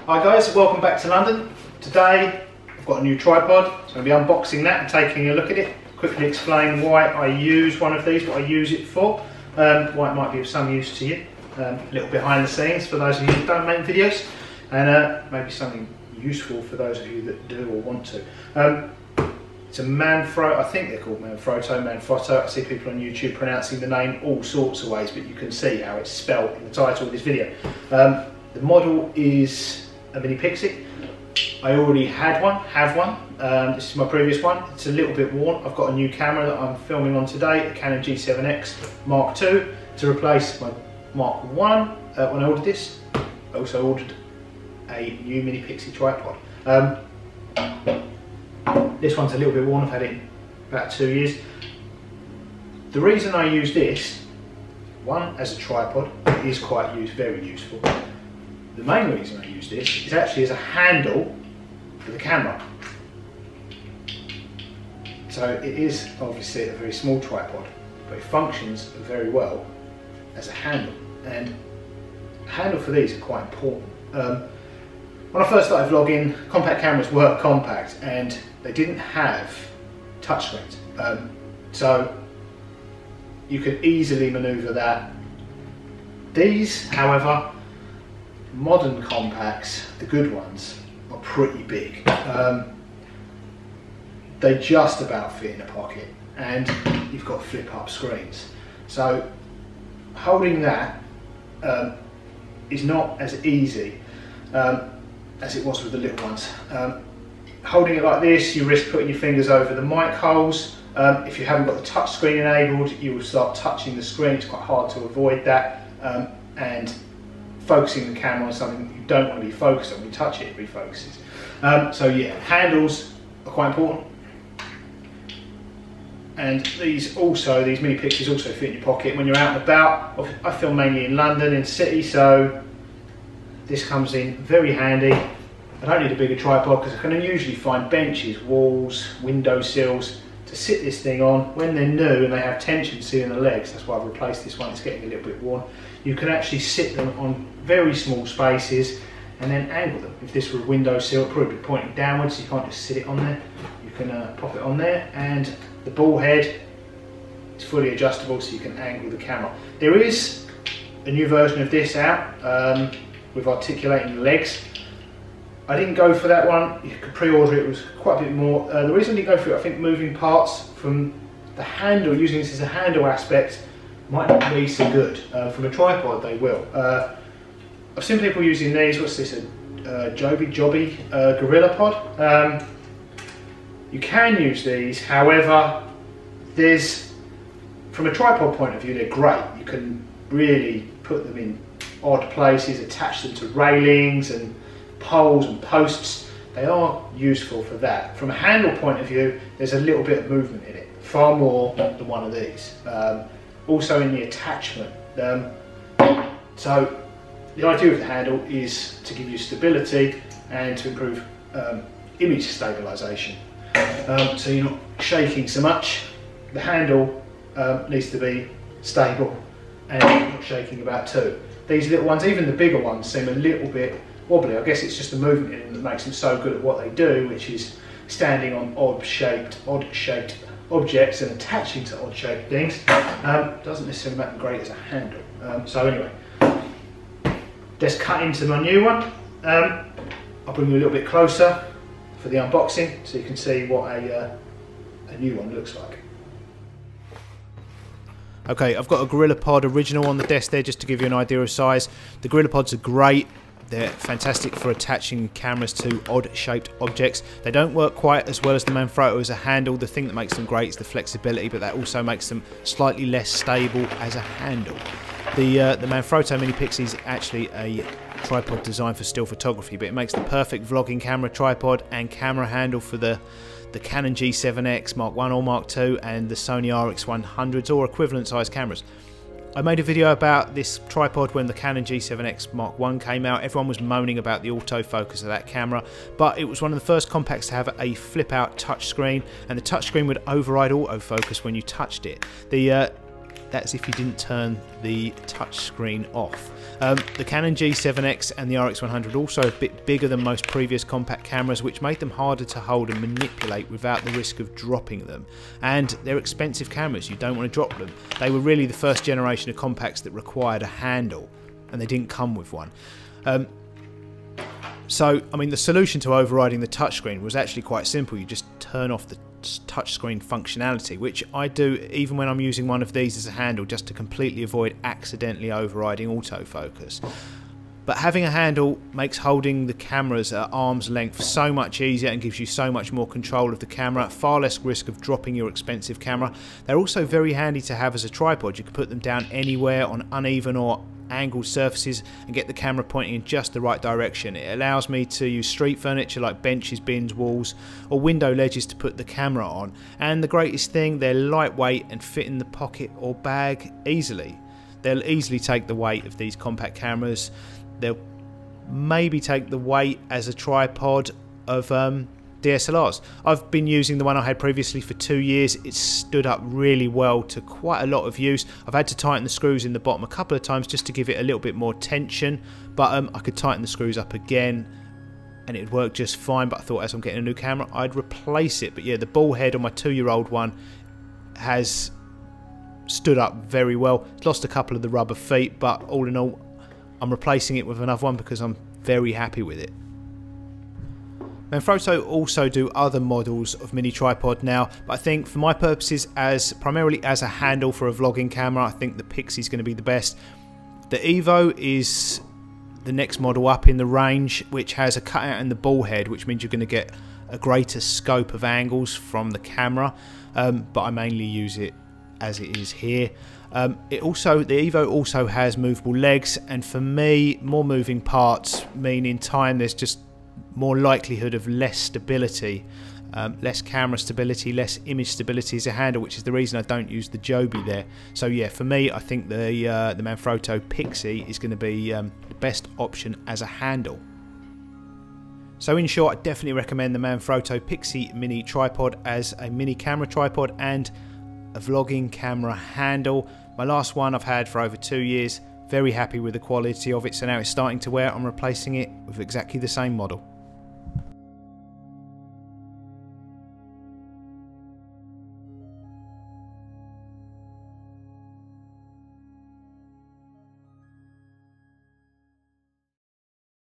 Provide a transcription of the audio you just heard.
Hi guys, welcome back to London. Today I've got a new tripod, so I'm going to be unboxing that and taking a look at it. Quickly explain why I use one of these, what I use it for, why it might be of some use to you. A little behind the scenes for those of you that don't make videos, and maybe something useful for those of you that do or want to. It's a Manfrotto, I think they're called Manfrotto. I see people on YouTube pronouncing the name all sorts of ways, but you can see how it's spelled in the title of this video. The model is a mini Pixi. I already have one. This is my previous one. It's a little bit worn. I've got a new camera that I'm filming on today, a Canon G7X Mark II, to replace my Mark I. When I ordered this, I also ordered a new mini Pixi tripod. This one's a little bit worn. I've had it about 2 years. The reason I use this, one, as a tripod, it is quite very useful. The main reason I use this is actually as a handle for the camera. So it is obviously a very small tripod, but it functions very well as a handle. And a handle for these are quite important. When I first started vlogging, compact cameras were compact and they didn't have touchscreens. So you could easily maneuver that. These, however, modern compacts, the good ones, are pretty big. They just about fit in a pocket, and you've got flip up screens. So holding that is not as easy as it was with the little ones. Holding it like this, you risk putting your fingers over the mic holes. If you haven't got the touch screen enabled, you will start touching the screen. It's quite hard to avoid that. And focusing the camera on something you don't want to be focused on, when you touch it, it refocuses. So yeah, handles are quite important. And these mini Pixis also fit in your pocket when you're out and about. I film mainly in London, in the city, so this comes in very handy. I don't need a bigger tripod because I can usually find benches, walls, window sills to sit this thing on when they're new and they have tension sealing the legs. That's why I've replaced this one, it's getting a little bit worn. You can actually sit them on very small spaces and then angle them. If this were a window sill, it'd probably be pointing downwards, so you can't just sit it on there. You can pop it on there, and the ball head is fully adjustable so you can angle the camera. There is a new version of this out with articulating legs. I didn't go for that one. You could pre-order it, it was quite a bit more. The reason I didn't go for it, I think moving parts from the handle, using this as a handle aspect, might not be so good. From a tripod, they will. I've seen people using these. What's this? A Joby Gorilla Pod. You can use these, however, from a tripod point of view, they're great. You can really put them in odd places, attach them to railings and poles and posts. They are useful for that. From a handle point of view, there's a little bit of movement in it, far more than one of these. Also in the attachment. So the idea of the handle is to give you stability and to improve image stabilisation. So you're not shaking so much. The handle needs to be stable and not shaking about too. These little ones, even the bigger ones, seem a little bit wobbly. I guess it's just the movement in them that makes them so good at what they do, which is standing on odd-shaped objects and attaching to odd-shaped things. Doesn't necessarily make them great as a handle. So anyway, let's cut into my new one. I'll bring you a little bit closer for the unboxing so you can see what a new one looks like. Okay, I've got a Gorilla Pod original on the desk there just to give you an idea of size. The Gorilla Pods are great. They're fantastic for attaching cameras to odd-shaped objects. They don't work quite as well as the Manfrotto as a handle. The thing that makes them great is the flexibility, but that also makes them slightly less stable as a handle. The Manfrotto Mini Pixi is actually a tripod designed for still photography, but it makes the perfect vlogging camera tripod and camera handle for the Canon G7X Mark I or Mark II and the Sony RX100s or equivalent size cameras. I made a video about this tripod when the Canon G7X Mark I came out. Everyone was moaning about the autofocus of that camera, but it was one of the first compacts to have a flip out touchscreen, and the touchscreen would override autofocus when you touched it. that's if you didn't turn the touchscreen off. The Canon G7X and the RX100 also a bit bigger than most previous compact cameras, which made them harder to hold and manipulate without the risk of dropping them. And they're expensive cameras, you don't want to drop them. They were really the first generation of compacts that required a handle, and they didn't come with one. So, I mean, the solution to overriding the touchscreen was actually quite simple. You just turn off the touchscreen functionality, which I do even when I'm using one of these as a handle, just to completely avoid accidentally overriding autofocus. But having a handle makes holding the cameras at arm's length so much easier and gives you so much more control of the camera, far less risk of dropping your expensive camera. They're also very handy to have as a tripod. You can put them down anywhere on uneven or angled surfaces and get the camera pointing in just the right direction. It allows me to use street furniture like benches, bins, walls, or window ledges to put the camera on. And the greatest thing, they're lightweight and fit in the pocket or bag easily. They'll easily take the weight of these compact cameras. They'll maybe take the weight as a tripod of DSLRs. I've been using the one I had previously for 2 years. It's stood up really well to quite a lot of use. I've had to tighten the screws in the bottom a couple of times just to give it a little bit more tension, but I could tighten the screws up again and it'd work just fine. But I thought as I'm getting a new camera I'd replace it. But yeah, the ball head on my 2-year-old one has stood up very well. It's lost a couple of the rubber feet, but all in all I'm replacing it with another one because I'm very happy with it. Manfrotto also do other models of mini tripod now, but I think for my purposes, primarily as a handle for a vlogging camera, I think the Pixi is going to be the best. The Evo is the next model up in the range, which has a cutout in the ball head, which means you're going to get a greater scope of angles from the camera, but I mainly use it as it is here. The Evo also has movable legs, and for me, more moving parts mean in time there's just more likelihood of less stability, less camera stability, less image stability as a handle, which is the reason I don't use the Joby there. So yeah, for me, I think the Manfrotto Pixi is going to be the best option as a handle. So in short, I definitely recommend the Manfrotto Pixi mini tripod as a mini camera tripod and a vlogging camera handle. My last one I've had for over 2 years. Very happy with the quality of it, so now it's starting to wear. I'm replacing it with exactly the same model.